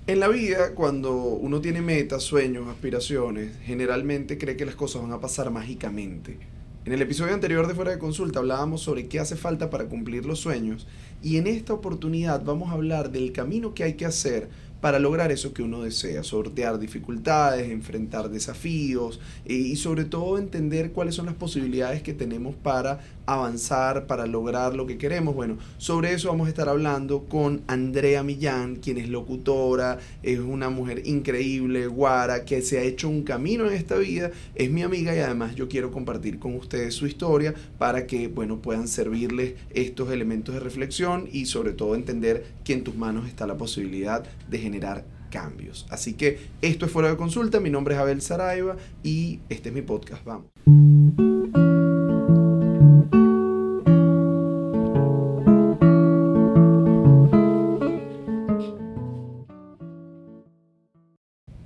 En la vida, cuando uno tiene metas, sueños, aspiraciones, generalmente cree que las cosas van a pasar mágicamente. En el episodio anterior de Fuera de Consulta hablábamos sobre qué hace falta para cumplir los sueños y en esta oportunidad vamos a hablar del camino que hay que hacer para lograr eso que uno desea, sortear dificultades, enfrentar desafíos y sobre todo entender cuáles son las posibilidades que tenemos para avanzar, para lograr lo que queremos. Bueno, sobre eso vamos a estar hablando con Andrea Millán, quien es locutora, es una mujer increíble, guara, que se ha hecho un camino en esta vida, es mi amiga y además yo quiero compartir con ustedes su historia para que, bueno, puedan servirles estos elementos de reflexión y sobre todo entender que en tus manos está la posibilidad de generar cambios. Así que esto es Fuera de Consulta, mi nombre es Abel Saraiva y este es mi podcast, vamos.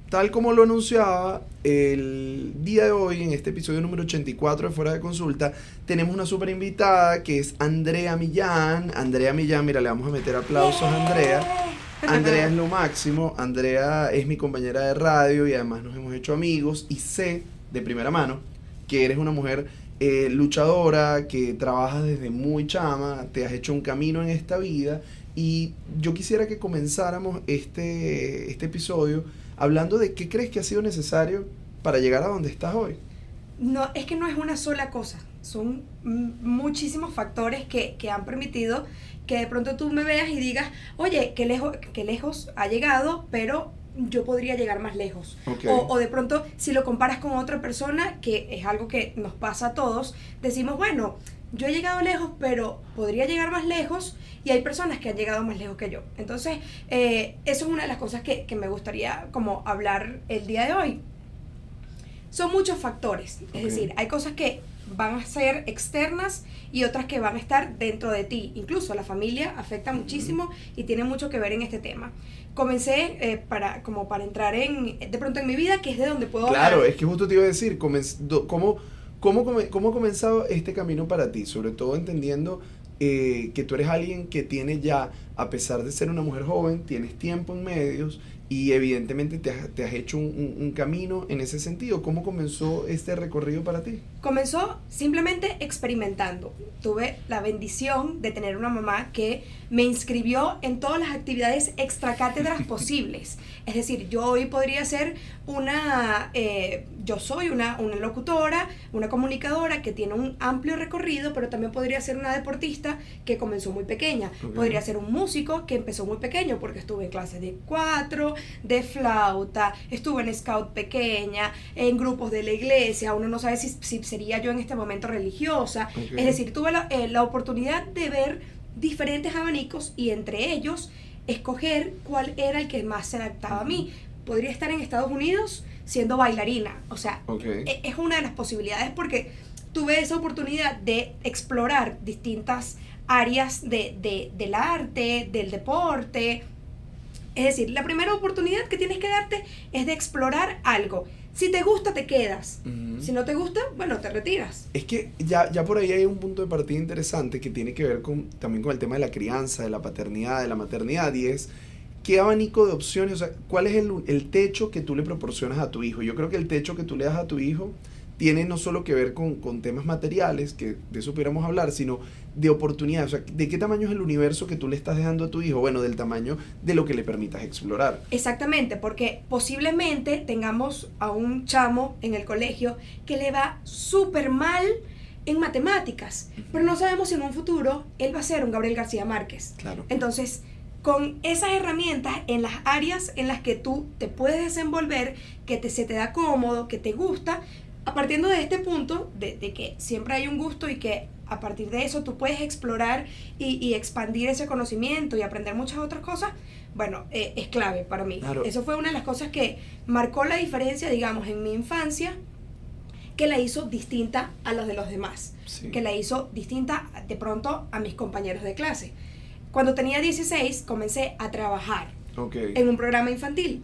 Tal como lo anunciaba, el día de hoy, en este episodio número 84 de Fuera de Consulta, tenemos una super invitada que es Andrea Millán. Andrea Millán, mira, le vamos a meter aplausos a Andrea. Andrea es lo máximo. Andrea es mi compañera de radio y además nos hemos hecho amigos y sé de primera mano que eres una mujer luchadora, que trabajas desde muy chama, te has hecho un camino en esta vida y yo quisiera que comenzáramos este episodio hablando de qué crees que ha sido necesario para llegar a donde estás hoy. No, es que no es una sola cosa, son muchísimos factores que han permitido que de pronto tú me veas y digas, oye, qué lejos ha llegado, pero yo podría llegar más lejos. Okay. O de pronto, si lo comparas con otra persona, que es algo que nos pasa a todos, decimos, bueno, yo he llegado lejos, pero podría llegar más lejos, y hay personas que han llegado más lejos que yo. Entonces, eso es una de las cosas que me gustaría como hablar el día de hoy. Son muchos factores, es decir, hay cosas que van a ser externas y otras que van a estar dentro de ti. Incluso la familia afecta muchísimo y tiene mucho que ver en este tema. Comencé para entrar de pronto en mi vida, que es de donde puedo hablar. Claro, es que justo te iba a decir, ¿cómo ha comenzado este camino para ti? Sobre todo entendiendo que tú eres alguien que tiene ya, a pesar de ser una mujer joven, tienes tiempo en medios y evidentemente te has hecho un camino en ese sentido. ¿Cómo comenzó este recorrido para ti? Comenzó simplemente experimentando. Tuve la bendición de tener una mamá que me inscribió en todas las actividades extracátedras posibles. Es decir, yo hoy podría ser yo soy una locutora, una comunicadora que tiene un amplio recorrido, pero también podría ser una deportista que comenzó muy pequeña. Okay. Podría ser un músico que empezó muy pequeño, porque estuve en clases de 4, de flauta, estuve en scout pequeña, en grupos de la iglesia, uno no sabe si sería yo en este momento religiosa. Okay. Es decir, tuve la oportunidad de ver diferentes abanicos y entre ellos escoger cuál era el que más se adaptaba a mí. Podría estar en Estados Unidos siendo bailarina, o sea, okay, es una de las posibilidades porque tuve esa oportunidad de explorar distintas áreas del arte, del deporte. Es decir, la primera oportunidad que tienes que darte es de explorar algo. Si te gusta, te quedas. Uh-huh. Si no te gusta, bueno, te retiras. Es que ya por ahí hay un punto de partida interesante que tiene que ver también con el tema de la crianza, de la paternidad, de la maternidad, y es ¿qué abanico de opciones? O sea, ¿cuál es el techo que tú le proporcionas a tu hijo? Yo creo que el techo que tú le das a tu hijo tiene no solo que ver con temas materiales, que de eso pudiéramos hablar, sino de oportunidades. O sea, ¿de qué tamaño es el universo que tú le estás dejando a tu hijo? Bueno, del tamaño de lo que le permitas explorar. Exactamente, porque posiblemente tengamos a un chamo en el colegio que le va súper mal en matemáticas, pero no sabemos si en un futuro él va a ser un Gabriel García Márquez. Claro. Entonces, con esas herramientas en las áreas en las que tú te puedes desenvolver, se te da cómodo, que te gusta, a partir de este punto, de que siempre hay un gusto y que a partir de eso tú puedes explorar y expandir ese conocimiento y aprender muchas otras cosas, bueno, es clave para mí. Claro. Eso fue una de las cosas que marcó la diferencia, digamos, en mi infancia, que la hizo distinta a los de los demás, sí, que la hizo distinta de pronto a mis compañeros de clase. Cuando tenía 16, comencé a trabajar en un programa infantil.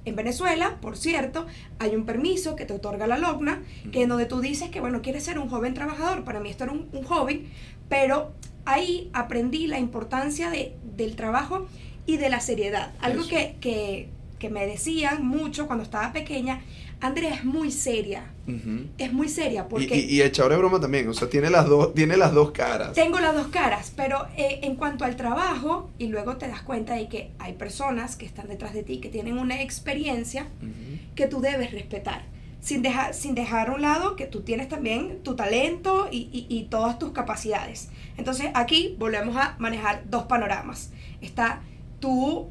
En Venezuela, por cierto, hay un permiso que te otorga la LOCNA, que en donde tú dices que, bueno, quieres ser un joven trabajador. Para mí esto era un hobby, pero ahí aprendí la importancia del trabajo y de la seriedad. Algo que que me decían mucho cuando estaba pequeña, Andrea es muy seria. Es muy seria porque... Y echadora de broma también, o sea, tiene las dos caras. Tengo las dos caras, pero en cuanto al trabajo, y luego te das cuenta de que hay personas que están detrás de ti, que tienen una experiencia que tú debes respetar, sin dejar a un lado que tú tienes también tu talento y todas tus capacidades. Entonces aquí volvemos a manejar dos panoramas. Está tu,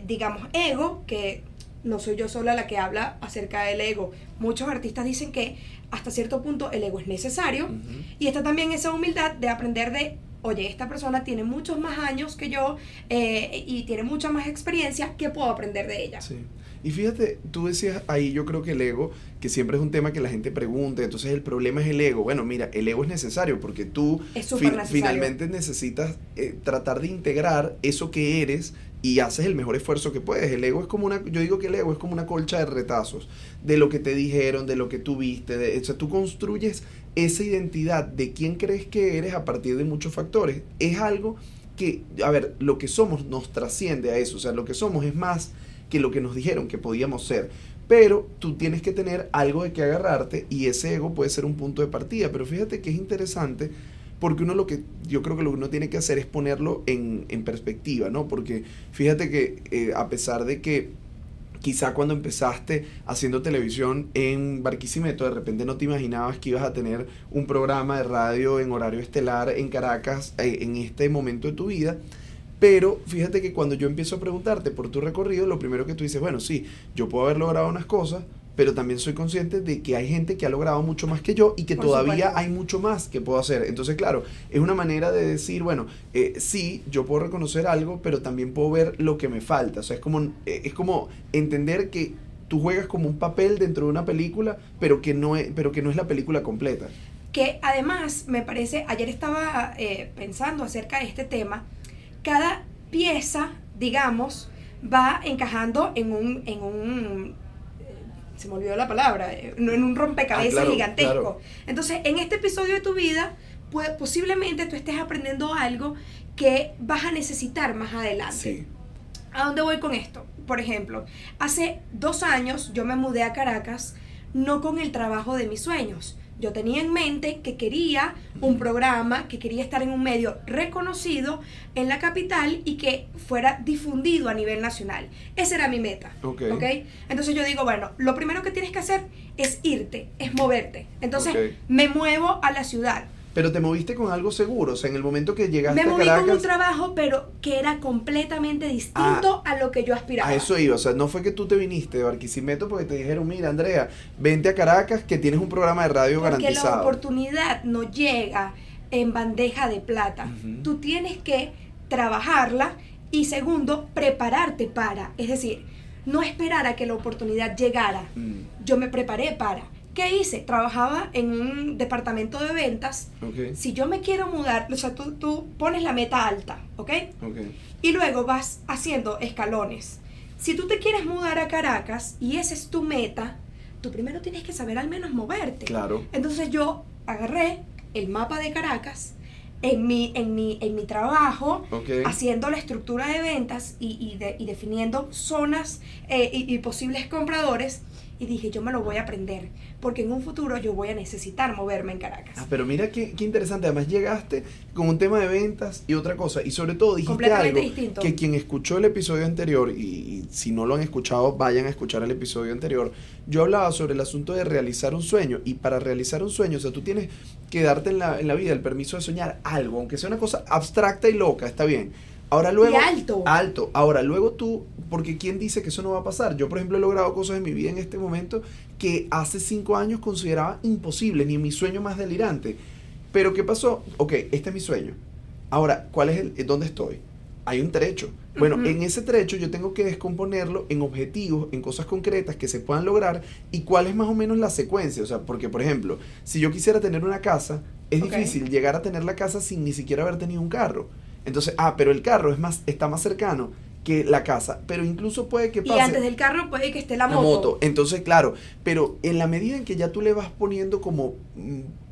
digamos, ego, que no soy yo sola la que habla acerca del ego. Muchos artistas dicen que hasta cierto punto el ego es necesario. Y está también esa humildad de aprender de, oye, esta persona tiene muchos más años que yo y tiene mucha más experiencia, ¿qué puedo aprender de ella? Sí. Y fíjate, tú decías ahí, yo creo que el ego, que siempre es un tema que la gente pregunta, entonces el problema es el ego. Bueno, mira, el ego es necesario porque tú finalmente necesitas tratar de integrar eso que eres y haces el mejor esfuerzo que puedes. El ego es como yo digo que el ego es como una colcha de retazos, de lo que te dijeron, de lo que tú viste, o sea, tú construyes esa identidad de quién crees que eres a partir de muchos factores. Es algo que, a ver, lo que somos nos trasciende a eso, o sea, lo que somos es más que lo que nos dijeron que podíamos ser, pero tú tienes que tener algo de que agarrarte y ese ego puede ser un punto de partida. Pero fíjate que es interesante porque yo creo que lo que uno tiene que hacer es ponerlo en perspectiva, ¿no? Porque fíjate que a pesar de que quizá cuando empezaste haciendo televisión en Barquisimeto, de repente no te imaginabas que ibas a tener un programa de radio en horario estelar en Caracas en este momento de tu vida. Pero fíjate que cuando yo empiezo a preguntarte por tu recorrido, lo primero que tú dices, bueno, sí, yo puedo haber logrado unas cosas, pero también soy consciente de que hay gente que ha logrado mucho más que yo y que todavía hay mucho más que puedo hacer. Entonces, claro, es una manera de decir, bueno, sí, yo puedo reconocer algo, pero también puedo ver lo que me falta. O sea, es como entender que tú juegas como un papel dentro de una película, pero que no es la película completa. Que además, me parece, ayer estaba pensando acerca de este tema. Cada pieza, digamos, va encajando en un se me olvidó la palabra, en un rompecabezas gigantesco. Claro. Entonces, en este episodio de tu vida, posiblemente tú estés aprendiendo algo que vas a necesitar más adelante. Sí. ¿A dónde voy con esto? Por ejemplo, hace 2 años yo me mudé a Caracas, no con el trabajo de mis sueños. Yo tenía en mente que quería un programa, que quería estar en un medio reconocido en la capital y que fuera difundido a nivel nacional. Esa era mi meta. ¿Okay? Entonces yo digo, bueno, lo primero que tienes que hacer es irte, es moverte. Entonces me muevo a la ciudad. Pero te moviste con algo seguro, o sea, en el momento que llegaste a Caracas... Me moví con un trabajo, pero que era completamente distinto a lo que yo aspiraba. A eso iba, o sea, no fue que tú te viniste de Barquisimeto porque te dijeron, mira, Andrea, vente a Caracas que tienes un programa de radio garantizado. Porque la oportunidad no llega en bandeja de plata. Tú tienes que trabajarla y segundo, prepararte para. Es decir, no esperar a que la oportunidad llegara. Yo me preparé para... ¿Qué hice? Trabajaba en un departamento de ventas. Si yo me quiero mudar, o sea, tú pones la meta alta, ¿ok? Y luego vas haciendo escalones. Si tú te quieres mudar a Caracas y esa es tu meta, tú primero tienes que saber al menos moverte. Claro. Entonces yo agarré el mapa de Caracas en mi trabajo, haciendo la estructura de ventas y definiendo zonas y posibles compradores. Y dije, yo me lo voy a aprender, porque en un futuro yo voy a necesitar moverme en Caracas. Pero mira qué interesante, además llegaste con un tema de ventas y otra cosa, y sobre todo dijiste algo distinto. Que quien escuchó el episodio anterior, y si no lo han escuchado, vayan a escuchar el episodio anterior, yo hablaba sobre el asunto de realizar un sueño, y para realizar un sueño, o sea, tú tienes que darte en la vida el permiso de soñar algo, aunque sea una cosa abstracta y loca, está bien. Ahora luego, y alto. Ahora luego tú, porque ¿quién dice que eso no va a pasar? Yo, por ejemplo, he logrado cosas en mi vida en este momento que hace 5 años consideraba imposibles, ni en mi sueño más delirante. Pero ¿qué pasó? Ok, este es mi sueño. Ahora, ¿cuál es dónde estoy? Hay un trecho. Bueno, en ese trecho yo tengo que descomponerlo en objetivos, en cosas concretas que se puedan lograr y cuál es más o menos la secuencia. O sea, porque, por ejemplo, si yo quisiera tener una casa, es difícil llegar a tener la casa sin ni siquiera haber tenido un carro. Entonces, pero el carro está más cercano que la casa, pero incluso puede que pase... Y antes del carro puede que esté la moto. Entonces, claro, pero en la medida en que ya tú le vas poniendo como...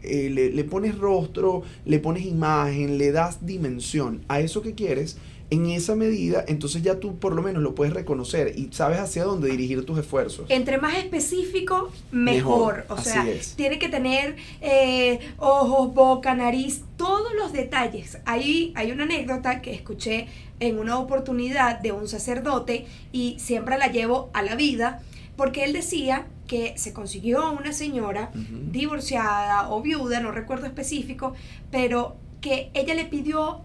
le pones rostro, le pones imagen, le das dimensión a eso que quieres, en esa medida, entonces ya tú por lo menos lo puedes reconocer y sabes hacia dónde dirigir tus esfuerzos. Entre más específico, mejor. O sea, tiene que tener ojos, boca, nariz, todos los detalles. Hay una anécdota que escuché en una oportunidad de un sacerdote y siempre la llevo a la vida, porque él decía que se consiguió a una señora divorciada o viuda, no recuerdo específico, pero que ella le pidió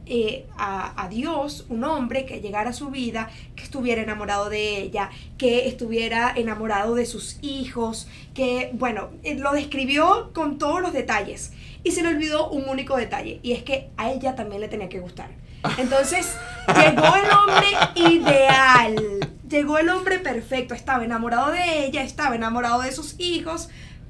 a Dios un hombre que llegara a su vida, que estuviera enamorado de ella, que estuviera enamorado de sus hijos, que, bueno, lo describió con todos los detalles y se le olvidó un único detalle, y es que a ella también le tenía que gustar. Entonces llegó el hombre ideal, llegó el hombre perfecto, estaba enamorado de ella, estaba enamorado de sus hijos,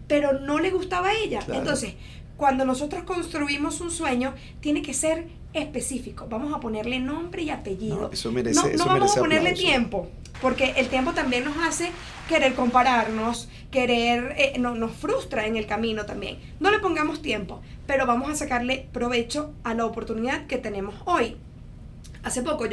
pero no le gustaba a ella. Claro. Entonces, cuando nosotros construimos un sueño, tiene que ser específico. Vamos a ponerle nombre y apellido. No, eso merece, no eso vamos merece a ponerle aplauso. tiempo, porque el tiempo también nos hace querer compararnos, nos frustra en el camino también. No le pongamos tiempo, pero vamos a sacarle provecho a la oportunidad que tenemos hoy. Hace poco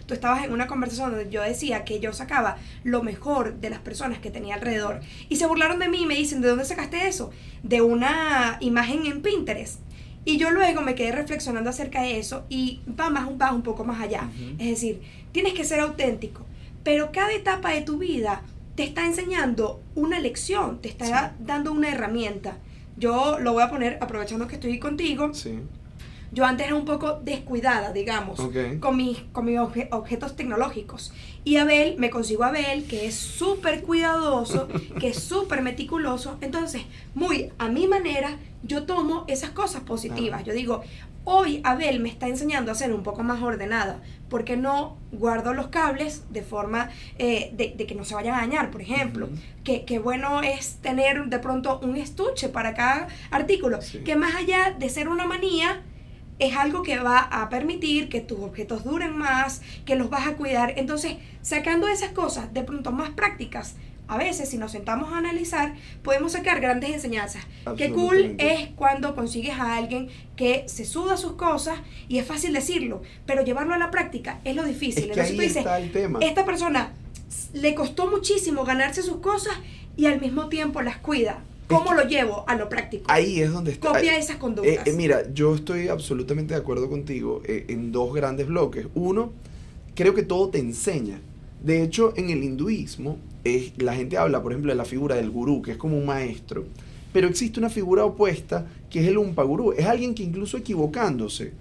tú estabas en una conversación donde yo decía que yo sacaba lo mejor de las personas que tenía alrededor y se burlaron de mí y me dicen, ¿de dónde sacaste eso? De una imagen en Pinterest. Y yo luego me quedé reflexionando acerca de eso y va un poco más allá. Es decir, tienes que ser auténtico, pero cada etapa de tu vida te está enseñando una lección, te está dando una herramienta. Yo lo voy a poner, aprovechando que estoy contigo. Sí. Yo antes era un poco descuidada, digamos, con mis objetos tecnológicos. Y me consigo a Abel, que es súper cuidadoso, que es súper meticuloso. Entonces, muy a mi manera, yo tomo esas cosas positivas. Yo digo, hoy Abel me está enseñando a ser un poco más ordenada, porque no guardo los cables de forma de que no se vayan a dañar, por ejemplo. Que bueno es tener de pronto un estuche para cada artículo, que más allá de ser una manía, es algo que va a permitir que tus objetos duren más, que los vas a cuidar. Entonces, sacando esas cosas de pronto más prácticas, a veces si nos sentamos a analizar, podemos sacar grandes enseñanzas. Qué cool es cuando consigues a alguien que se suda sus cosas y es fácil decirlo, pero llevarlo a la práctica es lo difícil. Es que ahí está el tema. Esta persona le costó muchísimo ganarse sus cosas y al mismo tiempo las cuida. ¿Cómo lo llevo a lo práctico? Ahí es donde está. Copia esas conductas. Mira, yo estoy absolutamente de acuerdo contigo en dos grandes bloques. Uno, creo que todo te enseña. De hecho, en el hinduismo, la gente habla, por ejemplo, de la figura del gurú, que es como un maestro. Pero existe una figura opuesta, que es el umpa gurú. Es alguien que incluso equivocándose,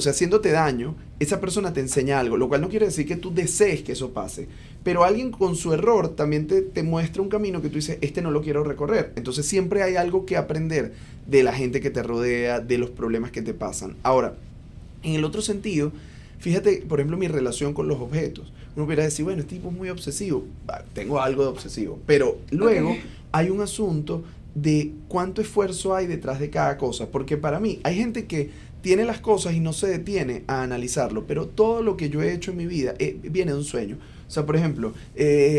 haciéndote daño, esa persona te enseña algo, lo cual no quiere decir que tú desees que eso pase, pero alguien con su error también te muestra un camino que tú dices, no lo quiero recorrer. Entonces siempre hay algo que aprender de la gente que te rodea, de los problemas que te pasan. Ahora, en el otro sentido, fíjate, por ejemplo, mi relación con los objetos. Uno pudiera decir, bueno, este tipo es muy obsesivo. Tengo algo de obsesivo, pero luego hay un asunto de cuánto esfuerzo hay detrás de cada cosa, porque para mí hay gente que tiene las cosas y no se detiene a analizarlo, pero todo lo que yo he hecho en mi vida viene de un sueño. O sea, por ejemplo,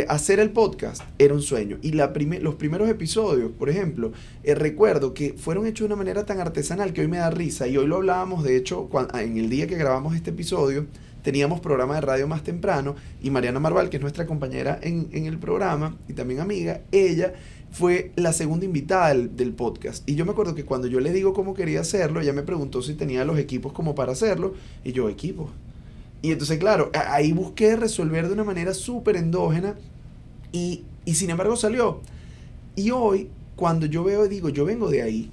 hacer el podcast era un sueño, y los primeros episodios, por ejemplo, recuerdo que fueron hechos de una manera tan artesanal que hoy me da risa, y hoy lo hablábamos, de hecho, en el día que grabamos este episodio, teníamos programa de radio más temprano, y Mariana Marval, que es nuestra compañera en el programa, y también amiga, ella fue la segunda invitada del podcast. Y yo me acuerdo que cuando yo le digo cómo quería hacerlo, ella me preguntó si tenía los equipos como para hacerlo, y yo, equipos. Y entonces, claro, ahí busqué resolver de una manera súper endógena, y sin embargo salió. Y hoy, cuando yo veo y digo, yo vengo de ahí,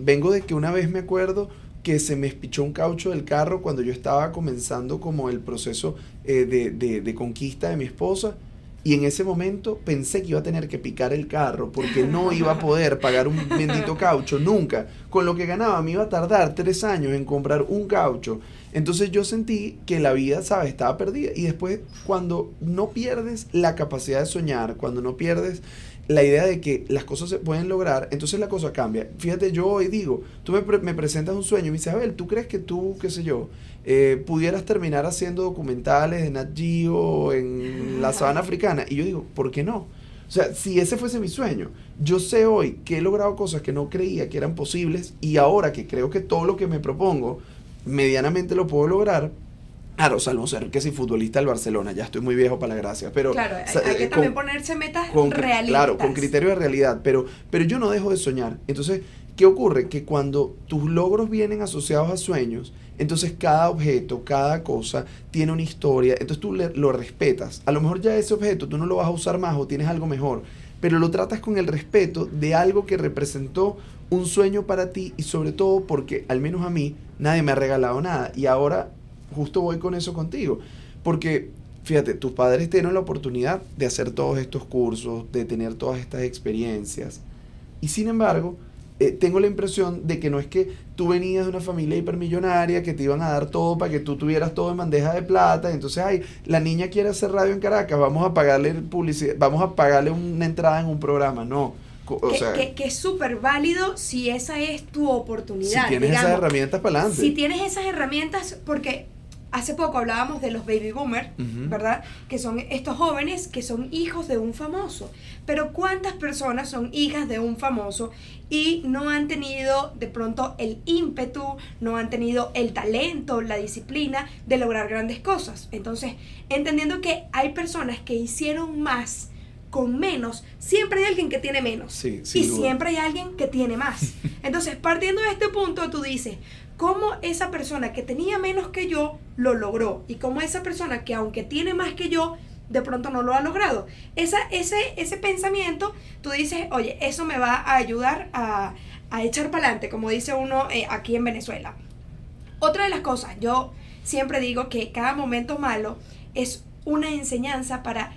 vengo de que una vez me acuerdo que se me espichó un caucho del carro cuando yo estaba comenzando como el proceso de conquista de mi esposa. Y en ese momento pensé que iba a tener que picar el carro porque no iba a poder pagar un bendito caucho nunca. Con lo que ganaba me iba a tardar 3 años en comprar un caucho. Entonces yo sentí que la vida, ¿sabes?, estaba perdida. Y después, cuando no pierdes la capacidad de soñar, cuando no pierdes la idea de que las cosas se pueden lograr, entonces la cosa cambia. Fíjate, yo hoy digo, tú me presentas un sueño y me dices, Abel, ¿tú crees que tú, qué sé yo, pudieras terminar haciendo documentales de Nat Geo en la sabana africana? Y yo digo, ¿por qué no? O sea, si ese fuese mi sueño, yo sé hoy que he logrado cosas que no creía que eran posibles, y ahora que creo que todo lo que me propongo medianamente lo puedo lograr, Claro, salvo ser que si futbolista del Barcelona, ya estoy muy viejo para la gracia, pero... Claro, hay que también ponerse metas realistas. Claro, con criterio de realidad, pero yo no dejo de soñar. Entonces, ¿qué ocurre? Que cuando tus logros vienen asociados a sueños, entonces cada objeto, cada cosa tiene una historia, entonces tú lo respetas. A lo mejor ya ese objeto tú no lo vas a usar más o tienes algo mejor, pero lo tratas con el respeto de algo que representó un sueño para ti y sobre todo porque, al menos a mí, nadie me ha regalado nada. Y ahora justo voy con eso contigo, porque fíjate, tus padres tienen la oportunidad de hacer todos estos cursos, de tener todas estas experiencias, y sin embargo, tengo la impresión de que no es que tú venías de una familia hipermillonaria, que te iban a dar todo para que tú tuvieras todo en bandeja de plata, entonces, ay, la niña quiere hacer radio en Caracas, vamos a pagarle publicidad, vamos a pagarle una entrada en un programa, no. Que es súper válido si esa es tu oportunidad. Si tienes esas herramientas para adelante. Si tienes esas herramientas, porque hace poco hablábamos de los baby boomers, ¿verdad? Que son estos jóvenes que son hijos de un famoso. Pero ¿cuántas personas son hijas de un famoso y no han tenido de pronto el ímpetu, no han tenido el talento, la disciplina de lograr grandes cosas? Entonces, entendiendo que hay personas que hicieron más con menos, siempre hay alguien que tiene menos. Sí, y duda. siempre hay alguien que tiene más. Entonces, partiendo de este punto, tú dices, ¿cómo esa persona que tenía menos que yo lo logró? Y cómo esa persona que aunque tiene más que yo, de pronto no lo ha logrado. Ese pensamiento, tú dices, oye, eso me va a ayudar a echar para adelante, como dice uno aquí en Venezuela. Otra de las cosas, yo siempre digo que cada momento malo es una enseñanza para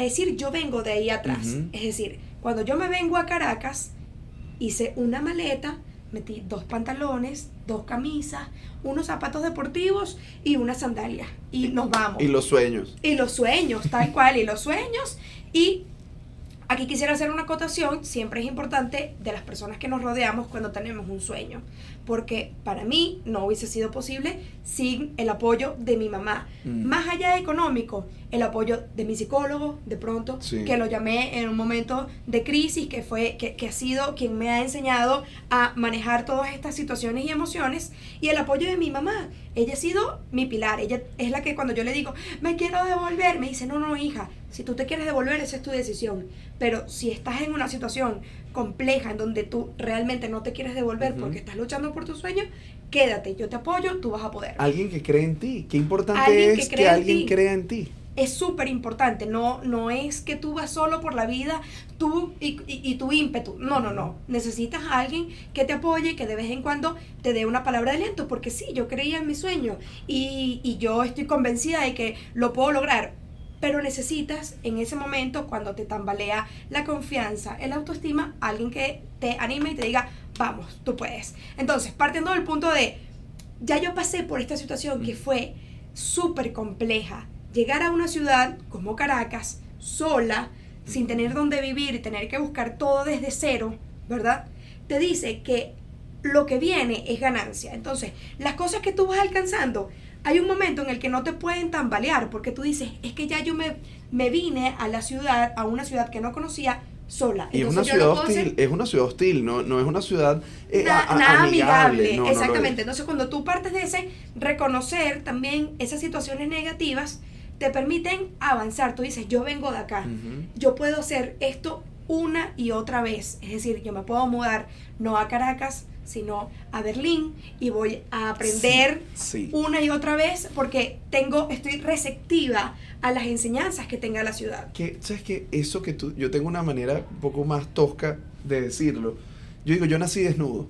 decir yo vengo de ahí atrás. Es decir, cuando yo me vengo a Caracas, hice una maleta, metí 2 pantalones, 2 camisas, unos zapatos deportivos y unas sandalias. Y nos vamos. Y los sueños. Y los sueños, tal cual, y los sueños. Y aquí quisiera hacer una acotación, siempre es importante de las personas que nos rodeamos cuando tenemos un sueño, porque para mí no hubiese sido posible sin el apoyo de mi mamá. Más allá de económico, el apoyo de mi psicólogo, de pronto, sí, que lo llamé en un momento de crisis, que ha sido quien me ha enseñado a manejar todas estas situaciones y emociones, y el apoyo de mi mamá. Ella ha sido mi pilar, ella es la que cuando yo le digo, me quiero devolver, me dice, no, hija, si tú te quieres devolver, esa es tu decisión, pero si estás en una situación compleja en donde tú realmente no te quieres devolver porque estás luchando por tu sueño, quédate, yo te apoyo, tú vas a poder. Alguien que cree en ti, qué importante es que alguien crea en ti. Es súper importante, no es que tú vas solo por la vida, tú y tu ímpetu, no, necesitas a alguien que te apoye, que de vez en cuando te dé una palabra de aliento, porque sí, yo creía en mi sueño y yo estoy convencida de que lo puedo lograr, pero necesitas en ese momento, cuando te tambalea la confianza, el autoestima, alguien que te anime y te diga, vamos, tú puedes. Entonces, partiendo del punto de, ya yo pasé por esta situación que fue súper compleja, llegar a una ciudad como Caracas, sola, sin tener dónde vivir y tener que buscar todo desde cero, ¿verdad? Te dice que lo que viene es ganancia. Entonces, las cosas que tú vas alcanzando, hay un momento en el que no te pueden tambalear, porque tú dices, es que ya yo me vine a la ciudad, a una ciudad que no conocía, sola. Y entonces, es una ciudad hostil, no es una ciudad nada amigable. No, exactamente. Entonces, cuando tú partes de ese reconocer también esas situaciones negativas, te permiten avanzar. Tú dices, yo vengo de acá, yo puedo hacer esto una y otra vez. Es decir, yo me puedo mudar no a Caracas, sino a Berlín, y voy a aprender una y otra vez porque estoy receptiva a las enseñanzas que tenga la ciudad. ¿Sabes qué? Eso que yo tengo una manera un poco más tosca de decirlo. Yo digo, yo nací desnudo.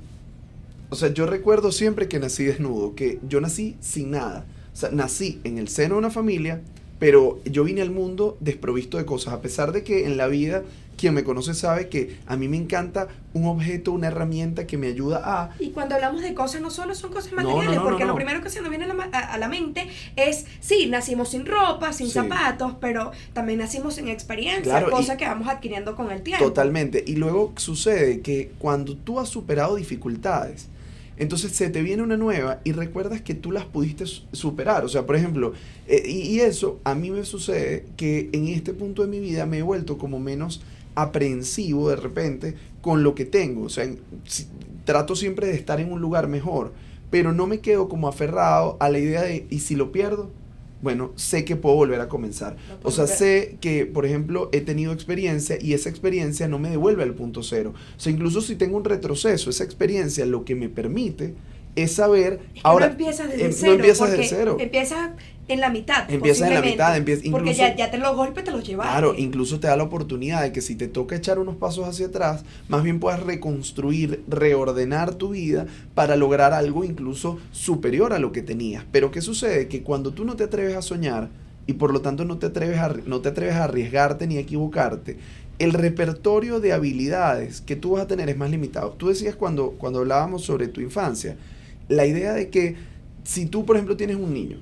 O sea, yo recuerdo siempre que nací desnudo, que yo nací sin nada. O sea, nací en el seno de una familia, pero yo vine al mundo desprovisto de cosas, a pesar de que en la vida, quien me conoce sabe que a mí me encanta un objeto, una herramienta que me ayuda a... Y cuando hablamos de cosas, no solo son cosas materiales, porque lo primero que se nos viene a la mente es, sí, nacimos sin ropa, sin zapatos, pero también nacimos sin experiencia, cosas que vamos adquiriendo con el tiempo. Totalmente, y luego sucede que cuando tú has superado dificultades, entonces se te viene una nueva y recuerdas que tú las pudiste superar. O sea, por ejemplo, y eso a mí me sucede que en este punto de mi vida me he vuelto como menos aprehensivo de repente con lo que tengo. O sea, trato siempre de estar en un lugar mejor, pero no me quedo como aferrado a la idea de, ¿y si lo pierdo? bueno, sé que puedo volver a comenzar. O sea, sé que, por ejemplo, he tenido experiencia y esa experiencia no me devuelve al punto cero. O sea, incluso si tengo un retroceso, esa experiencia lo que me permite es saber... Es que ahora, no empiezas desde cero. No empiezas porque desde cero. Empiezas en la mitad. Empiezas en la mitad. Porque Incluso, ya te los golpes te los llevaste. claro, incluso te da la oportunidad de que si te toca echar unos pasos hacia atrás, más bien puedas reconstruir, reordenar tu vida para lograr algo incluso superior a lo que tenías. Pero ¿qué sucede? Que cuando tú no te atreves a soñar y por lo tanto no te atreves a arriesgarte ni a equivocarte, el repertorio de habilidades que tú vas a tener es más limitado. Tú decías cuando hablábamos sobre tu infancia, la idea de que si tú, por ejemplo, tienes un niño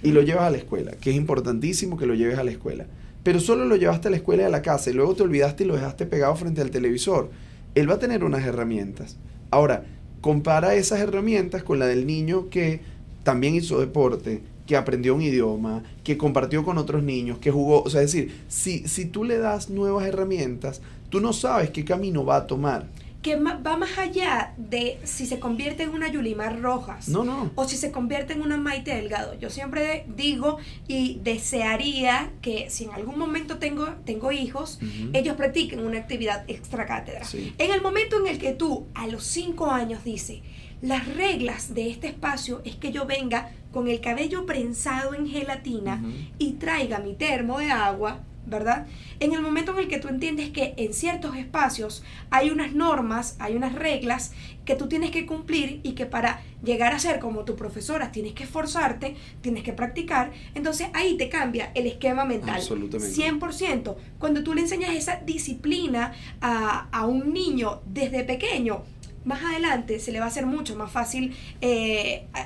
y lo llevas a la escuela, que es importantísimo que lo lleves a la escuela, pero solo lo llevaste a la escuela y a la casa y luego te olvidaste y lo dejaste pegado frente al televisor, él va a tener unas herramientas. Ahora, compara esas herramientas con la del niño que también hizo deporte, que aprendió un idioma, que compartió con otros niños, que jugó. O sea, es decir, si tú le das nuevas herramientas, tú no sabes qué camino va a tomar. Que va más allá de si se convierte en una Yulimar Rojas. No. O si se convierte en una Maite Delgado. Yo siempre digo y desearía que si en algún momento tengo hijos, ellos practiquen una actividad extracátedra. Sí. En el momento en el que tú, a los 5 años, dices, las reglas de este espacio es que yo venga con el cabello prensado en gelatina y traiga mi termo de agua, ¿verdad? En el momento en el que tú entiendes que en ciertos espacios hay unas normas, hay unas reglas que tú tienes que cumplir y que para llegar a ser como tu profesora tienes que esforzarte, tienes que practicar, entonces ahí te cambia el esquema mental. Absolutamente. 100%. Cuando tú le enseñas esa disciplina a un niño desde pequeño, más adelante se le va a hacer mucho más fácil,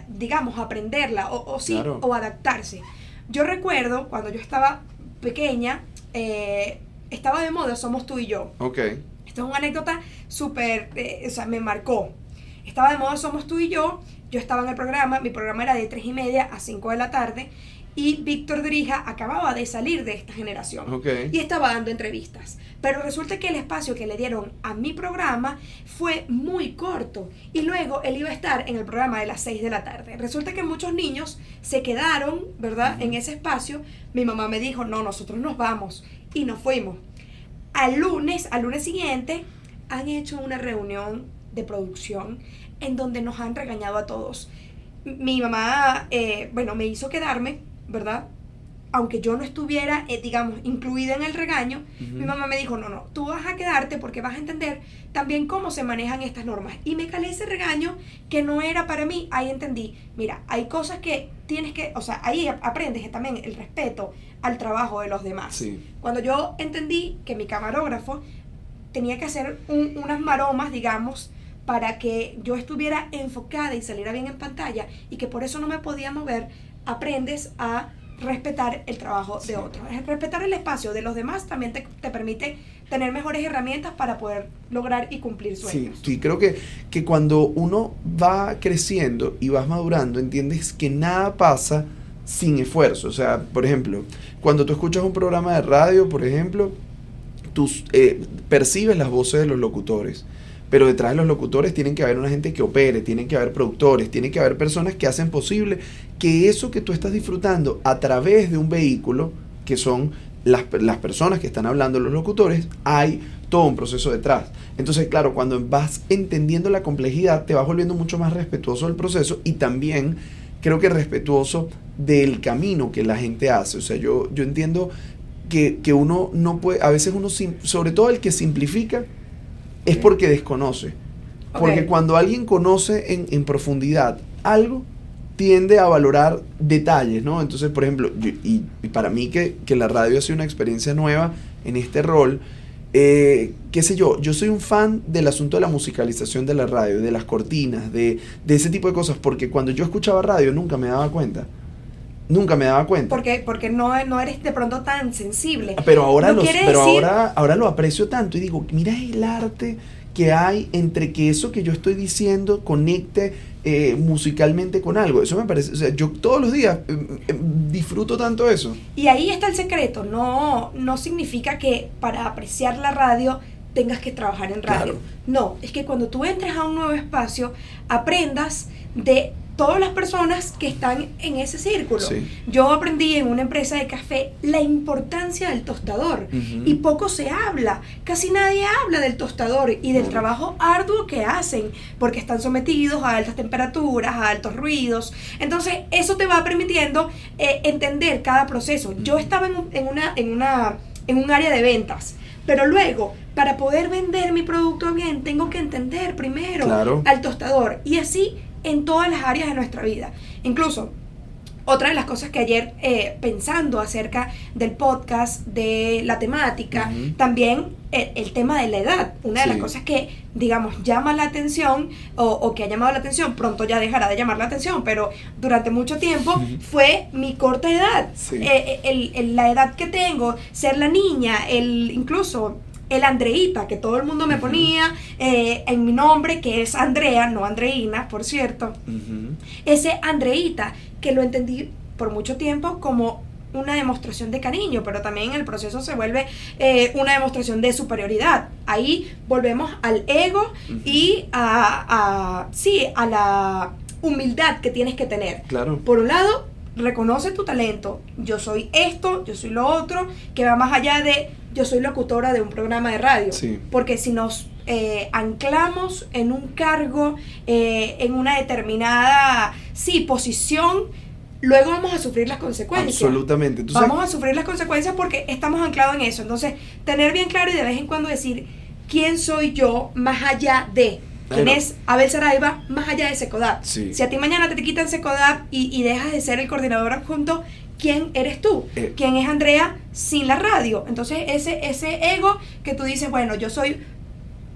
digamos, aprenderla Claro. o adaptarse. Yo recuerdo cuando yo estaba pequeña, estaba de moda Somos Tú y Yo. Ok. Esto es una anécdota súper, o sea, me marcó. Estaba de moda Somos Tú y Yo estaba en el programa, mi programa era de 3:30 a 5 de la tarde, y Víctor Drija acababa de salir de esta generación. Okay. Y estaba dando entrevistas. Pero resulta que el espacio que le dieron a mi programa fue muy corto. Y luego él iba a estar en el programa de las 6 de la tarde. Resulta que muchos niños se quedaron, ¿verdad?, en ese espacio. Mi mamá me dijo, no, nosotros nos vamos. Y nos fuimos. Al lunes siguiente, han hecho una reunión de producción en donde nos han regañado a todos. Mi mamá, me hizo quedarme, ¿verdad? Aunque yo no estuviera, digamos, incluida en el regaño, mi mamá me dijo, no, tú vas a quedarte porque vas a entender también cómo se manejan estas normas. Y me calé ese regaño que no era para mí. Ahí entendí, mira, hay cosas que tienes que, o sea, ahí aprendes también el respeto al trabajo de los demás. Sí. Cuando yo entendí que mi camarógrafo tenía que hacer unas maromas, digamos, para que yo estuviera enfocada y saliera bien en pantalla, y que por eso no me podía mover, aprendes a respetar el trabajo de otros. Respetar el espacio de los demás también te permite tener mejores herramientas para poder lograr y cumplir sueños. Sí, creo que cuando uno va creciendo y vas madurando, entiendes que nada pasa sin esfuerzo. O sea, por ejemplo, cuando tú escuchas un programa de radio, por ejemplo, tú percibes las voces de los locutores, pero detrás de los locutores tienen que haber una gente que opere, tienen que haber productores, tienen que haber personas que hacen posible que eso que tú estás disfrutando a través de un vehículo, que son las personas que están hablando, los locutores, hay todo un proceso detrás. Entonces, claro, cuando vas entendiendo la complejidad, te vas volviendo mucho más respetuoso del proceso y también creo que respetuoso del camino que la gente hace. O sea, yo entiendo que uno no puede, a veces uno, sobre todo el que simplifica, es porque desconoce. Porque cuando alguien conoce en profundidad algo, tiende a valorar detalles, ¿no? Entonces, por ejemplo, y para mí que la radio ha sido una experiencia nueva en este rol, qué sé yo soy un fan del asunto de la musicalización de la radio, de las cortinas, de ese tipo de cosas, porque cuando yo escuchaba radio nunca me daba cuenta. Porque no eres de pronto tan sensible. Pero ahora ahora lo aprecio tanto y digo, mira el arte que hay entre que eso que yo estoy diciendo conecte musicalmente con algo. Eso me parece, o sea, yo todos los días disfruto tanto eso. Y ahí está el secreto. No significa que para apreciar la radio tengas que trabajar en radio. Claro. No, es que cuando tú entres a un nuevo espacio, aprendas de todas las personas que están en ese círculo. Sí. Yo aprendí en una empresa de café la importancia del tostador y poco se habla, casi nadie habla del tostador y del trabajo arduo que hacen porque están sometidos a altas temperaturas, a altos ruidos. Entonces eso te va permitiendo entender cada proceso. Yo estaba en un área de ventas, pero luego, para poder vender mi producto bien, tengo que entender primero al tostador, y así en todas las áreas de nuestra vida. Incluso, otra de las cosas que ayer, pensando acerca del podcast, de la temática, también el tema de la edad. Una de las cosas que, digamos, llama la atención, o que ha llamado la atención, pronto ya dejará de llamar la atención, pero durante mucho tiempo fue mi corta edad. La edad que tengo, ser la niña, incluso el Andreita, que todo el mundo me ponía en mi nombre, que es Andrea, no Andreina, por cierto. Ese Andreita, que lo entendí por mucho tiempo como una demostración de cariño, pero también en el proceso se vuelve una demostración de superioridad. Ahí volvemos al ego y a la humildad que tienes que tener. Claro. Por un lado, reconoce tu talento. Yo soy esto, yo soy lo otro, que va más allá de yo soy locutora de un programa de radio. Porque si nos anclamos en un cargo, en una determinada posición, luego vamos a sufrir las consecuencias. Absolutamente. Vamos a sufrir las consecuencias porque estamos anclados en eso. Entonces, tener bien claro y de vez en cuando decir quién soy yo más allá de quién es Abel Saraiva más allá de Secodap. Si a ti mañana te quitan Secodap y dejas de ser el coordinador adjunto, ¿quién eres tú? ¿Quién es Andrea sin la radio? Entonces ese ego que tú dices, bueno, yo soy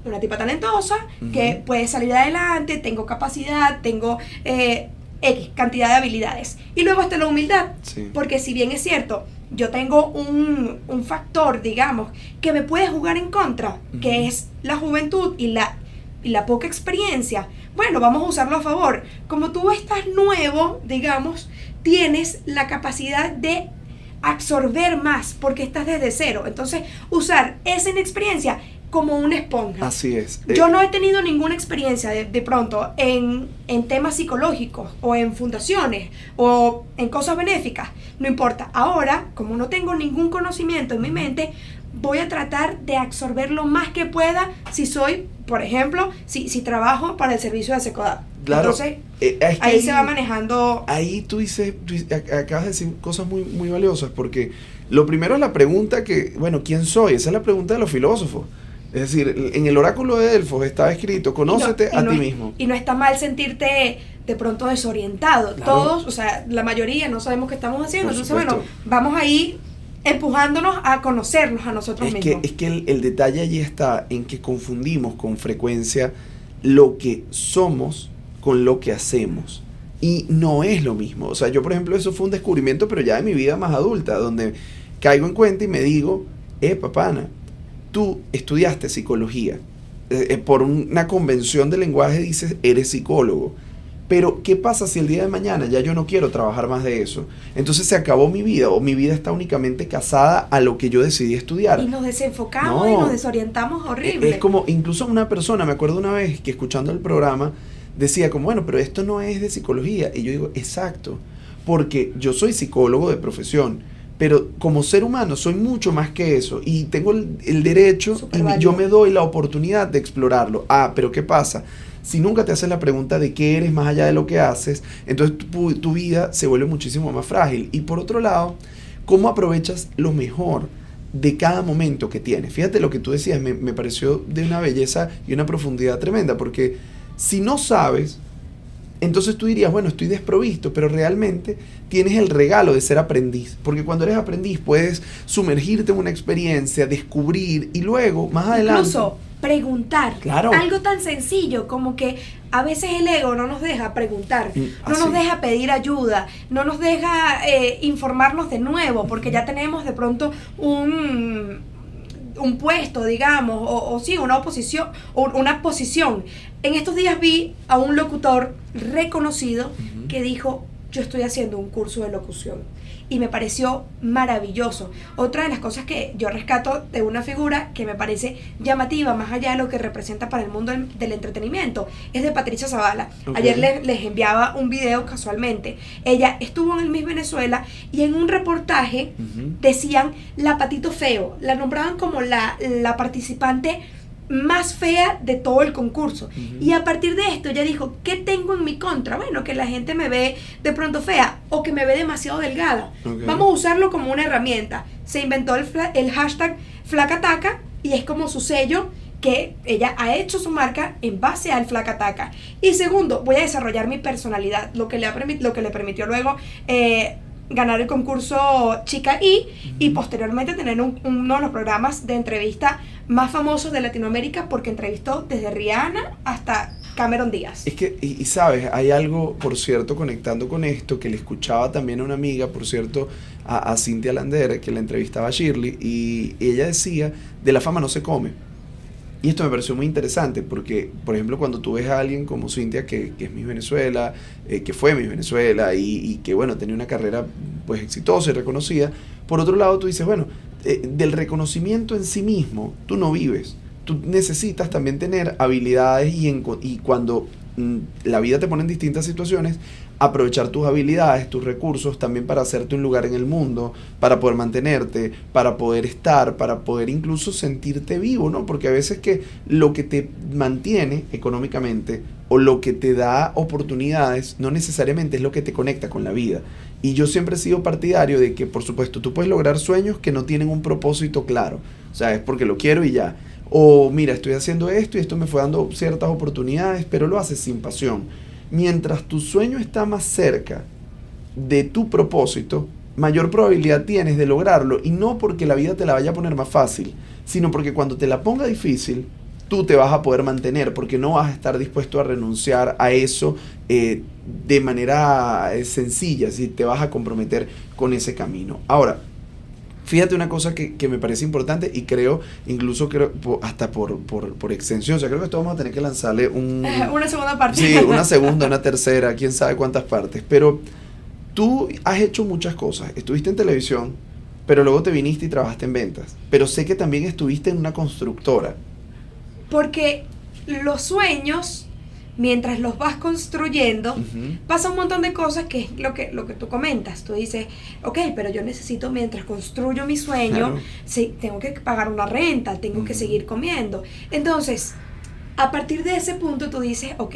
una tipa talentosa, que puede salir adelante, tengo capacidad, tengo X cantidad de habilidades. Y luego está la humildad, porque si bien es cierto, yo tengo un factor, digamos, que me puede jugar en contra, que es la juventud y la poca experiencia. Bueno, vamos a usarlo a favor. Como tú estás nuevo, digamos, tienes la capacidad de absorber más porque estás desde cero. Entonces, usar esa inexperiencia como una esponja. Así es. Yo no he tenido ninguna experiencia de pronto en temas psicológicos o en fundaciones o en cosas benéficas. No importa. Ahora, como no tengo ningún conocimiento en mi mente, voy a tratar de absorber lo más que pueda si soy, por ejemplo, si trabajo para el servicio de Secodap. Claro. Entonces, ahí se va manejando. Ahí tú acabas de decir cosas muy, muy valiosas, porque lo primero es la pregunta bueno, ¿quién soy? Esa es la pregunta de los filósofos. Es decir, en el oráculo de Delfos está escrito, conócete a ti mismo. Y no está mal sentirte de pronto desorientado. Claro. Todos, o sea, la mayoría no sabemos qué estamos haciendo. Por Entonces, supuesto. bueno, vamos a ir empujándonos a conocernos a nosotros mismos. Es que el detalle allí está en que confundimos con frecuencia lo que somos con lo que hacemos. Y no es lo mismo. O sea, yo, por ejemplo, eso fue un descubrimiento, pero ya de mi vida más adulta, donde caigo en cuenta y me digo, papana, tú estudiaste psicología. Por una convención de lenguaje dices, eres psicólogo. Pero, ¿qué pasa si el día de mañana ya yo no quiero trabajar más de eso? Entonces se acabó mi vida, o mi vida está únicamente casada a lo que yo decidí estudiar. Y nos desenfocamos y nos desorientamos horrible. Es como, incluso una persona, me acuerdo una vez que escuchando el programa, decía como, bueno, pero esto no es de psicología. Y yo digo, exacto, porque yo soy psicólogo de profesión, pero como ser humano soy mucho más que eso, y tengo el derecho, y yo me doy la oportunidad de explorarlo. Pero ¿qué pasa? Si nunca te haces la pregunta de qué eres más allá de lo que haces, entonces tu vida se vuelve muchísimo más frágil. Y por otro lado, ¿cómo aprovechas lo mejor de cada momento que tienes? Fíjate lo que tú decías, me pareció de una belleza y una profundidad tremenda, porque si no sabes, entonces tú dirías, bueno, estoy desprovisto, pero realmente tienes el regalo de ser aprendiz, porque cuando eres aprendiz puedes sumergirte en una experiencia, descubrir, y luego, más adelante... Incluso preguntar. Claro. Algo tan sencillo como que a veces el ego no nos deja preguntar, no nos deja pedir ayuda, no nos deja informarnos de nuevo, porque ya tenemos de pronto un puesto, digamos, o sí, una oposición, o una posición. En estos días vi a un locutor reconocido que dijo, yo estoy haciendo un curso de locución. y me pareció maravilloso. Otra de las cosas que yo rescato de una figura que me parece llamativa, más allá de lo que representa para el mundo del entretenimiento, es de Patricia Zavala. Okay. Ayer les enviaba un video casualmente. Ella estuvo en el Miss Venezuela y en un reportaje decían la patito feo, la nombraban como la participante más fea de todo el concurso. Y a partir de esto ella dijo, ¿qué tengo en mi contra? Bueno, que la gente me ve de pronto fea o que me ve demasiado delgada. Vamos a usarlo como una herramienta. Se inventó el hashtag Flacataca y es como su sello, que ella ha hecho su marca en base al Flacataca. Y segundo, voy a desarrollar mi personalidad, lo que le permitió luego ganar el concurso Chica y posteriormente tener uno de los programas de entrevista más famosos de Latinoamérica, porque entrevistó desde Rihanna hasta Cameron Díaz. Es que, y sabes, hay algo, por cierto, conectando con esto, que le escuchaba también a una amiga, por cierto, a Cintia Lander, que la entrevistaba a Shirley, y ella decía, de la fama no se come. Y esto me pareció muy interesante porque, por ejemplo, cuando tú ves a alguien como Cintia, que es Miss Venezuela, que fue Miss Venezuela y que, bueno, tenía una carrera pues exitosa y reconocida, por otro lado tú dices, bueno, del reconocimiento en sí mismo tú no vives. Tú necesitas también tener habilidades y cuando la vida te pone en distintas situaciones, aprovechar tus habilidades, tus recursos también para hacerte un lugar en el mundo, para poder mantenerte, para poder estar, para poder incluso sentirte vivo, ¿no? Porque a veces que lo que te mantiene económicamente o lo que te da oportunidades no necesariamente es lo que te conecta con la vida. Y yo siempre he sido partidario de que, por supuesto, tú puedes lograr sueños que no tienen un propósito claro. O sea, es porque lo quiero y ya. O mira, estoy haciendo esto y esto me fue dando ciertas oportunidades, pero lo haces sin pasión. Mientras tu sueño está más cerca de tu propósito, mayor probabilidad tienes de lograrlo, y no porque la vida te la vaya a poner más fácil, sino porque cuando te la ponga difícil, tú te vas a poder mantener, porque no vas a estar dispuesto a renunciar a eso de manera sencilla, si te vas a comprometer con ese camino. Ahora, fíjate una cosa que me parece importante y creo hasta por extensión, o sea, creo que esto vamos a tener que lanzarle una segunda parte. Sí, una segunda, una tercera, quién sabe cuántas partes, pero tú has hecho muchas cosas, estuviste en televisión, pero luego te viniste y trabajaste en ventas, pero sé que también estuviste en una constructora. Porque los sueños, mientras los vas construyendo, pasa un montón de cosas, que es lo que tú comentas. Tú dices, ok, pero yo necesito, mientras construyo mi sueño, Claro. sí, tengo que pagar una renta, tengo que seguir comiendo. Entonces, a partir de ese punto tú dices, ok,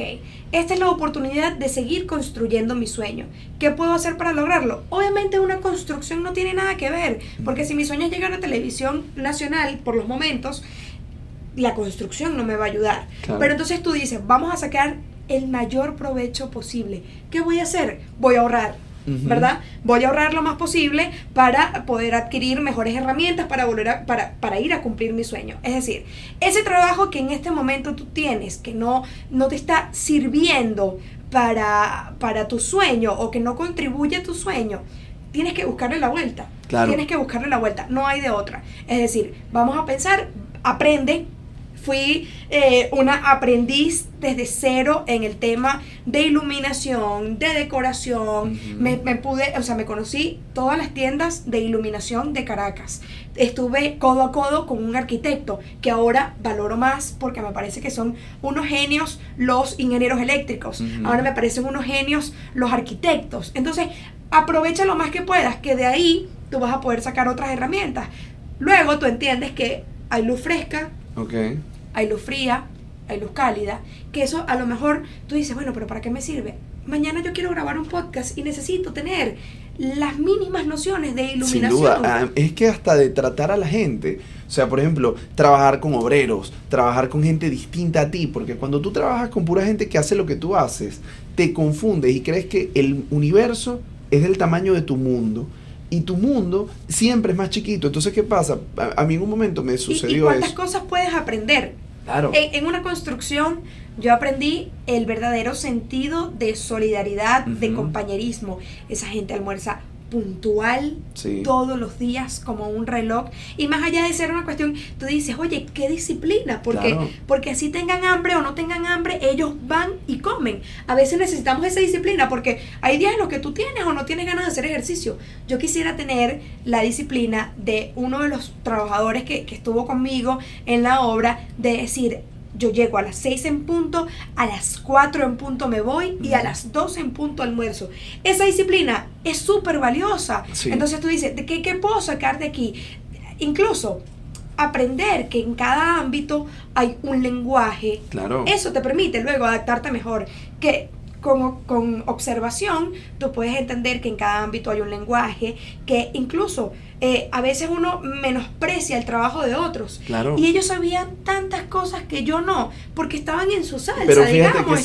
esta es la oportunidad de seguir construyendo mi sueño. ¿Qué puedo hacer para lograrlo? Obviamente una construcción no tiene nada que ver, porque si mi sueño es llegar a televisión nacional, por los momentos, la construcción no me va a ayudar. Claro. Pero entonces tú dices, vamos a sacar el mayor provecho posible. ¿Qué voy a hacer? Voy a ahorrar, ¿verdad? Voy a ahorrar lo más posible para poder adquirir mejores herramientas para ir a cumplir mi sueño. Es decir, ese trabajo que en este momento tú tienes, que no te está sirviendo para tu sueño, o que no contribuye a tu sueño, tienes que buscarle la vuelta. Claro. Tienes que buscarle la vuelta, no hay de otra. Es decir, vamos a pensar, aprende. Fui una aprendiz desde cero en el tema de iluminación, de decoración. Me conocí todas las tiendas de iluminación de Caracas. Estuve codo a codo con un arquitecto que ahora valoro más, porque me parece que son unos genios los ingenieros eléctricos. Ahora me parecen unos genios los arquitectos. Entonces, aprovecha lo más que puedas, que de ahí tú vas a poder sacar otras herramientas. Luego tú entiendes que hay luz fresca, Okay. hay luz fría, hay luz cálida, que eso a lo mejor tú dices, bueno, pero ¿para qué me sirve? Mañana yo quiero grabar un podcast y necesito tener las mínimas nociones de iluminación. Sin duda, es que hasta de tratar a la gente, o sea, por ejemplo, trabajar con obreros, trabajar con gente distinta a ti, porque cuando tú trabajas con pura gente que hace lo que tú haces, te confundes y crees que el universo es del tamaño de tu mundo. Y tu mundo siempre es más chiquito. Entonces, ¿qué pasa? A mí en un momento me sucedió ¿Y cuántas eso. cosas puedes aprender? Claro. En una construcción yo aprendí el verdadero sentido de solidaridad, de compañerismo. Esa gente almuerza puntual todos los días como un reloj, y más allá de ser una cuestión, tú dices, oye, qué disciplina, porque así tengan hambre o no tengan hambre, ellos van y comen. A veces necesitamos esa disciplina porque hay días en los que tú tienes o no tienes ganas de hacer ejercicio. Yo quisiera tener la disciplina de uno de los trabajadores que estuvo conmigo en la obra, de decir, yo llego a las 6 en punto, a las 4 en punto me voy y a las 12 en punto almuerzo. Esa disciplina es súper valiosa. Entonces tú dices, ¿de qué puedo sacar de aquí? Incluso aprender que en cada ámbito hay un lenguaje. Eso te permite luego adaptarte mejor. Que con observación tú puedes entender que en cada ámbito hay un lenguaje, que incluso a veces uno menosprecia el trabajo de otros. Y ellos sabían tantas cosas que yo no, porque estaban en su salsa, pero fíjate digamos, que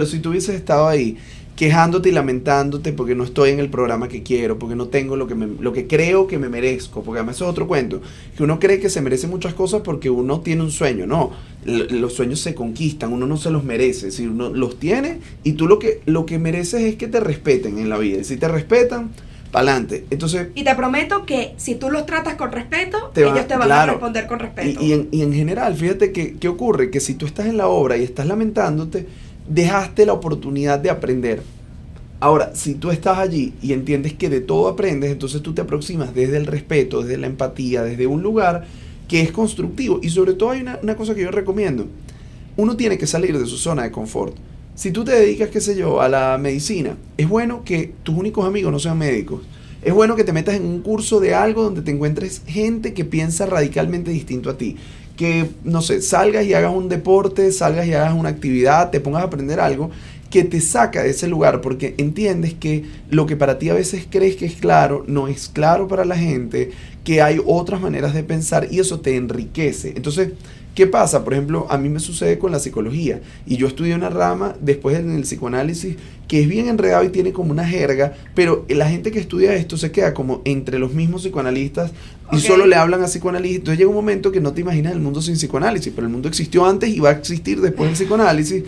si tú hubieses estado ahí quejándote y lamentándote porque no estoy en el programa que quiero, porque no tengo lo que creo que me merezco, porque además eso es otro cuento, que uno cree que se merece muchas cosas porque uno tiene un sueño. No, los sueños se conquistan, uno no se los merece, si uno los tiene, y tú lo que mereces es que te respeten en la vida, y si te respetan, pa'lante. Entonces, y te prometo que si tú los tratas con respeto, ellos te van a responder con respeto. Y en general, fíjate que ¿qué ocurre? Que si tú estás en la obra y estás lamentándote, dejaste la oportunidad de aprender. Ahora, si tú estás allí y entiendes que de todo aprendes, entonces tú te aproximas desde el respeto, desde la empatía, desde un lugar que es constructivo. Y sobre todo hay una cosa que yo recomiendo. Uno tiene que salir de su zona de confort. Si tú te dedicas, qué sé yo, a la medicina, es bueno que tus únicos amigos no sean médicos. Es bueno que te metas en un curso de algo donde te encuentres gente que piensa radicalmente distinto a ti. Que, no sé, salgas y hagas un deporte, salgas y hagas una actividad, te pongas a aprender algo que te saca de ese lugar, porque entiendes que lo que para ti a veces crees que es claro, no es claro para la gente, que hay otras maneras de pensar y eso te enriquece. Entonces, ¿qué pasa? Por ejemplo, a mí me sucede con la psicología y yo estudié una rama después en el psicoanálisis que es bien enredado y tiene como una jerga, pero la gente que estudia esto se queda como entre los mismos psicoanalistas y solo le hablan a psicoanálisis. Entonces llega un momento que no te imaginas el mundo sin psicoanálisis, pero el mundo existió antes y va a existir después del psicoanálisis.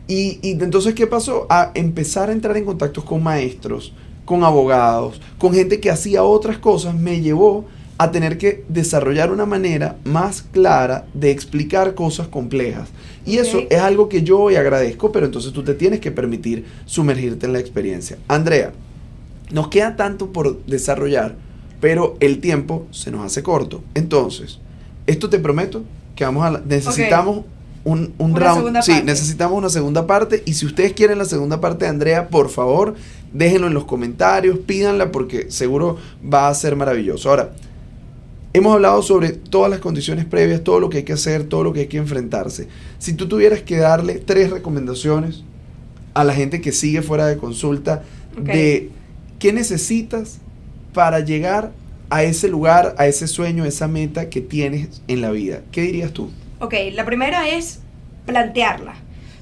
Y entonces, ¿qué pasó? A empezar a entrar en contactos con maestros, con abogados, con gente que hacía otras cosas, me llevó a tener que desarrollar una manera más clara de explicar cosas complejas. Y eso es algo que yo hoy agradezco, pero entonces tú te tienes que permitir sumergirte en la experiencia. Andrea, nos queda tanto por desarrollar, pero el tiempo se nos hace corto. Entonces, esto te prometo que necesitamos un round. Sí, necesitamos una segunda parte. Y si ustedes quieren la segunda parte de Andrea, por favor, déjenlo en los comentarios, pídanla porque seguro va a ser maravilloso. Ahora, hemos hablado sobre todas las condiciones previas, todo lo que hay que hacer, todo lo que hay que enfrentarse. Si tú tuvieras que darle 3 recomendaciones a la gente que sigue fuera de consulta, de qué necesitas para llegar a ese lugar, a ese sueño, a esa meta que tienes en la vida, ¿qué dirías tú? La primera es plantearla.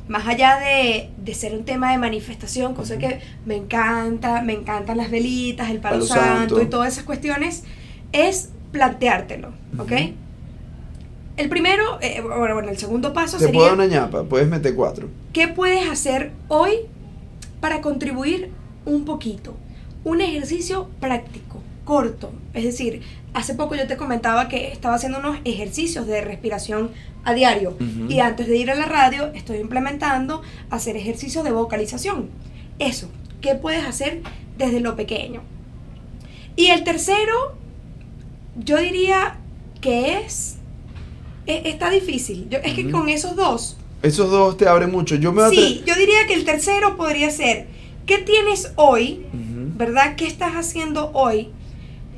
Más allá de ser un tema de manifestación, cosa que me encantan las velitas, el palo santo y todas esas cuestiones, es planteártelo, ¿ok? El primero, el segundo paso sería... Te puedo dar una ñapa, puedes meter 4. ¿Qué puedes hacer hoy para contribuir un poquito? Un ejercicio práctico, corto. Es decir, hace poco yo te comentaba que estaba haciendo unos ejercicios de respiración a diario. Y antes de ir a la radio, estoy implementando hacer ejercicios de vocalización. Eso, ¿qué puedes hacer desde lo pequeño? Y el tercero, yo diría que está difícil. Es que con esos dos te abren mucho. Yo diría que el tercero podría ser, ¿qué tienes hoy? ¿Verdad? ¿Qué estás haciendo hoy?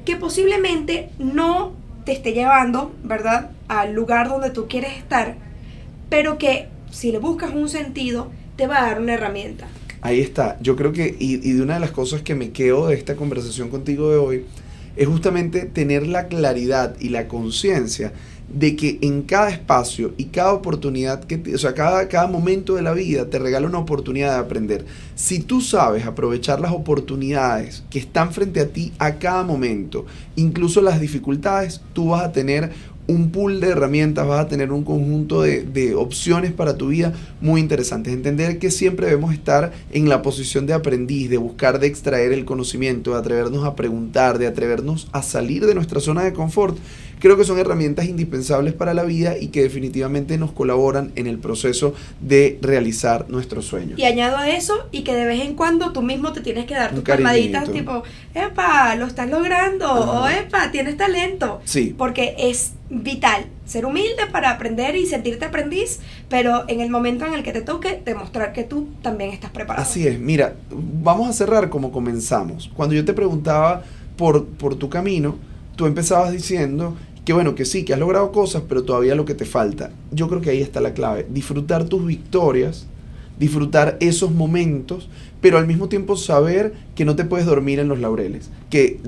Que posiblemente no te esté llevando, ¿verdad?, al lugar donde tú quieres estar, pero que si le buscas un sentido, te va a dar una herramienta. Ahí está. Yo creo que, y de una de las cosas que me quedo de esta conversación contigo de hoy, es justamente tener la claridad y la conciencia de que en cada espacio y cada oportunidad, cada momento de la vida te regala una oportunidad de aprender. Si tú sabes aprovechar las oportunidades que están frente a ti a cada momento, incluso las dificultades, tú vas a tener un pool de herramientas, vas a tener un conjunto de opciones para tu vida muy interesantes. Entender que siempre debemos estar en la posición de aprendiz, de buscar, de extraer el conocimiento, de atrevernos a preguntar, de atrevernos a salir de nuestra zona de confort. Creo que son herramientas indispensables para la vida y que definitivamente nos colaboran en el proceso de realizar nuestros sueños. Y añado a eso, y que de vez en cuando tú mismo te tienes que dar tus palmaditas, tipo, epa, lo estás logrando, o epa, tienes talento. Sí. Porque es vital ser humilde para aprender y sentirte aprendiz, pero en el momento en el que te toque, demostrar que tú también estás preparado. Así es. Mira, vamos a cerrar como comenzamos. Cuando yo te preguntaba por tu camino, tú empezabas diciendo que bueno, que sí, que has logrado cosas, pero todavía lo que te falta. Yo creo que ahí está la clave. Disfrutar tus victorias, disfrutar esos momentos, pero al mismo tiempo saber que no te puedes dormir en los laureles. Que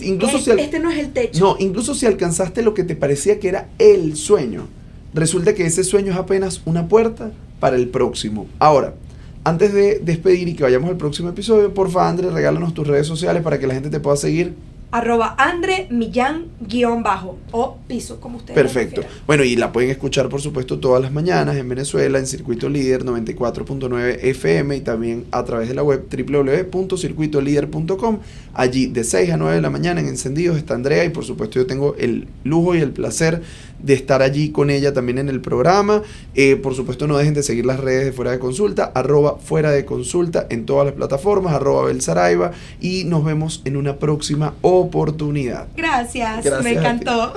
incluso este no es el techo. No, incluso si alcanzaste lo que te parecía que era el sueño, resulta que ese sueño es apenas una puerta para el próximo. Ahora, antes de despedir y que vayamos al próximo episodio, porfa, André, regálanos tus redes sociales para que la gente te pueda seguir. @AndreMillán_ o piso, como ustedes. Perfecto. Bueno, y la pueden escuchar, por supuesto, todas las mañanas en Venezuela, en Circuito Líder 94.9 FM y también a través de la web www.circuitolider.com. Allí de 6 a 9 de la mañana en Encendidos está Andrea y por supuesto yo tengo el lujo y el placer de estar allí con ella también en el programa. Por supuesto no dejen de seguir las redes de Fuera de Consulta, @Fuera de Consulta en todas las plataformas, @Belsaraiva, y nos vemos en una próxima oportunidad. Gracias, Gracias me encantó.